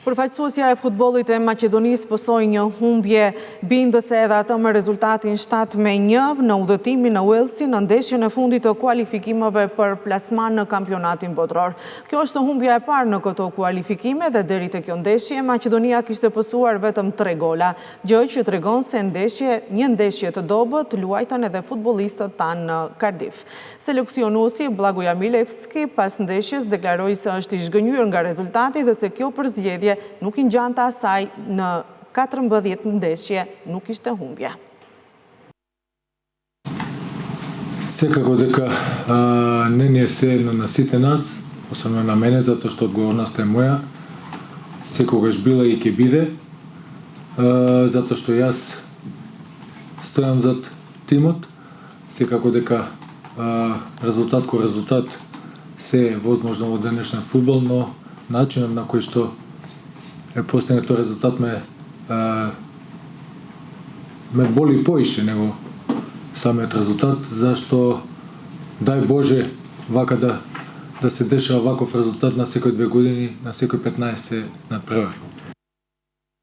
Përfaqësuesja e futbollit e Maqedonisë pësoi një humbje bindëse edhe atë me rezultatin 7-1 në udhëtimin në Uelsin në ndeshjen e fundit të kualifikimeve për plasman në kampionatin botror. Kjo është humbja e parë në këto kualifikime dhe deri te kjo ndeshje Maqedonia kishte pësuar vetëm 3 gola, gjë që tregon se një ndeshje të dobët luajtën edhe futbollistët tanë në Cardiff. Seleksionuesi Blagoja Milevski pas ndeshjes deklaroi se është i zhgënjur nga rezultati dhe se kjo përzgjedhje nuk i ngjante asaj në 14 ndeshje nuk ishte humbje. Секако дека не ни е сеедно на сите нас, особено на мене, затоа што одговорноста е моја, секогаш била и ќе биде, затоа што јас стојам зад тимот, секако дека резултат кој резултат се е возможно во денешен фудбал, но начинот на кој што е постигнат тој резултат ме боли поише него самиот резултат, зашто дај Боже вака да се дешава ваков резултат на секој 2 години, на секој 15 надпревар.